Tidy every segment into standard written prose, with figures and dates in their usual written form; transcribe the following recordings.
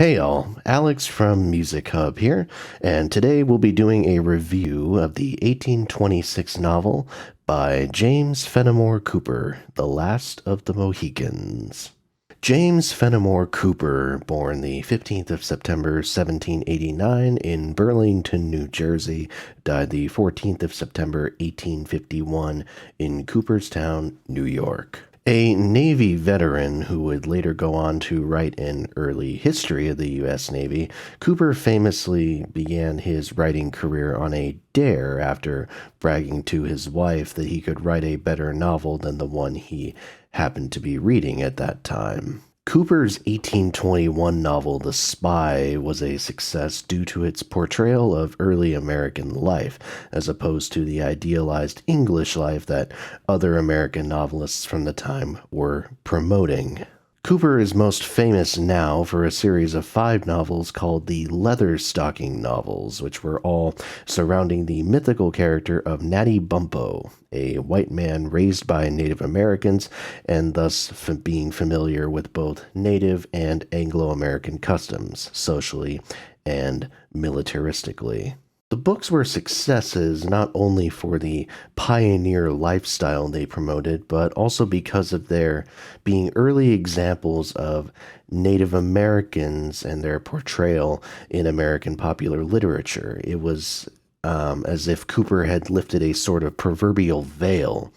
Hey all, Alex from Music Hub here, and today we'll be doing a review of the 1826 novel by James Fenimore Cooper, The Last of the Mohicans. James Fenimore Cooper, born the 15th of September 1789 in Burlington, New Jersey, died the 14th of September 1851 in Cooperstown, New York. A Navy veteran who would later go on to write an early history of the U.S. Navy, Cooper famously began his writing career on a dare after bragging to his wife that he could write a better novel than the one he happened to be reading at that time. Cooper's 1821 novel, The Spy, was a success due to its portrayal of early American life, as opposed to the idealized English life that other American novelists from the time were promoting. Cooper is most famous now for a series of 5 novels called the Leatherstocking novels, which were all surrounding the mythical character of Natty Bumppo, a white man raised by Native Americans and thus being familiar with both Native and Anglo-American customs, socially and militaristically. The books were successes not only for the pioneer lifestyle they promoted, but also because of their being early examples of Native Americans and their portrayal in American popular literature. It was as if Cooper had lifted a sort of proverbial veil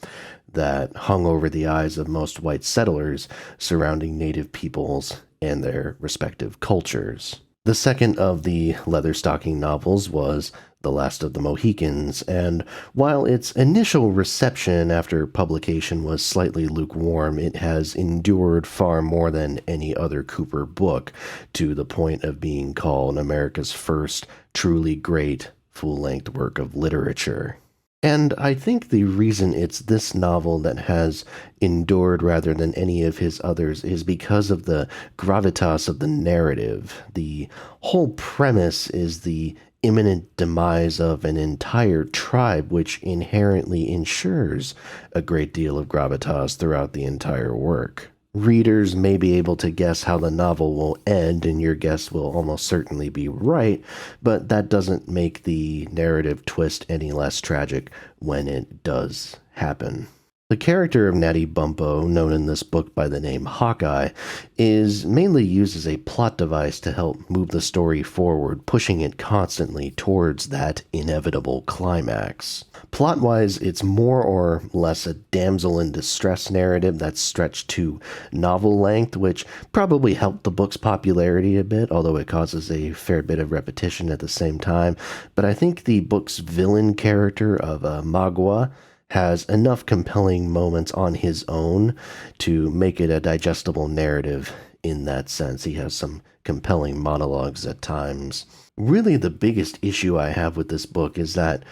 that hung over the eyes of most white settlers surrounding Native peoples and their respective cultures. The second of the Leatherstocking novels was The Last of the Mohicans, and while its initial reception after publication was slightly lukewarm, it has endured far more than any other Cooper book, to the point of being called America's first truly great full-length work of literature. And I think the reason it's this novel that has endured rather than any of his others is because of the gravitas of the narrative. The whole premise is the imminent demise of an entire tribe, which inherently ensures a great deal of gravitas throughout the entire work. Readers may be able to guess how the novel will end, and your guess will almost certainly be right, but that doesn't make the narrative twist any less tragic when it does happen. The character of Natty Bumppo, known in this book by the name Hawkeye, is mainly used as a plot device to help move the story forward, pushing it constantly towards that inevitable climax. Plot-wise, it's more or less a damsel in distress narrative that's stretched to novel length, which probably helped the book's popularity a bit, although it causes a fair bit of repetition at the same time. But I think the book's villain character of Magua has enough compelling moments on his own to make it a digestible narrative in that sense. He has some compelling monologues at times. Really, the biggest issue I have with this book is that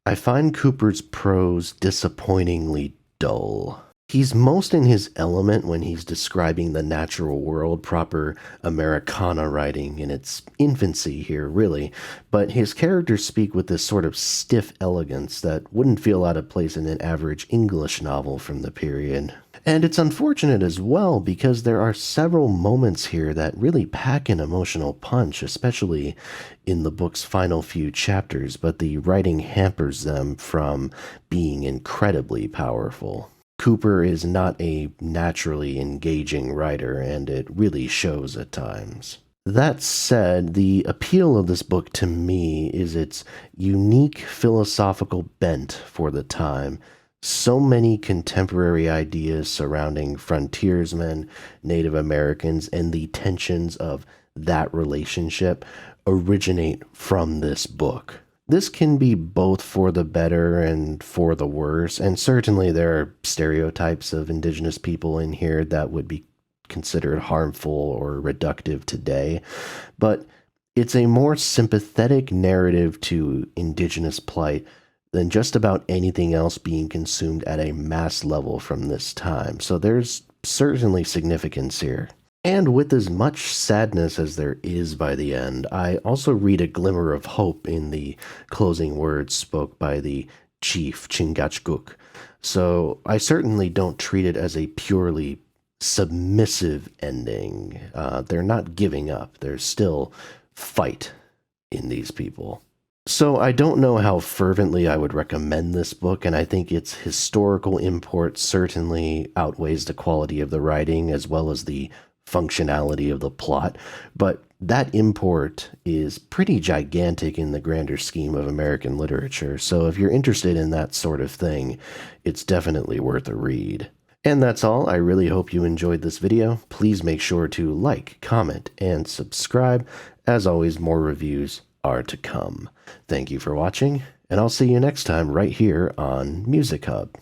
I find Cooper's prose disappointingly dull. He's most in his element when he's describing the natural world, proper Americana writing in its infancy here, really, but his characters speak with this sort of stiff elegance that wouldn't feel out of place in an average English novel from the period. And it's unfortunate as well because there are several moments here that really pack an emotional punch, especially in the book's final few chapters, but the writing hampers them from being incredibly powerful. Cooper is not a naturally engaging writer, and it really shows at times. That said, the appeal of this book to me is its unique philosophical bent for the time. So many contemporary ideas surrounding frontiersmen, Native Americans, and the tensions of that relationship originate from this book. This can be both for the better and for the worse, and certainly there are stereotypes of indigenous people in here that would be considered harmful or reductive today, but it's a more sympathetic narrative to indigenous plight than just about anything else being consumed at a mass level from this time, so there's certainly significance here. And with as much sadness as there is by the end, I also read a glimmer of hope in the closing words spoke by the chief Chingachgook. So I certainly don't treat it as a purely submissive ending. They're not giving up. There's still fight in these people. So I don't know how fervently I would recommend this book, and I think its historical import certainly outweighs the quality of the writing as well as the functionality of the plot, but that import is pretty gigantic in the grander scheme of American literature, so if you're interested in that sort of thing, it's definitely worth a read. And that's all. I really hope you enjoyed this video. Please make sure to like, comment, and subscribe. As always, more reviews are to come. Thank you for watching, and I'll see you next time right here on Music Hub.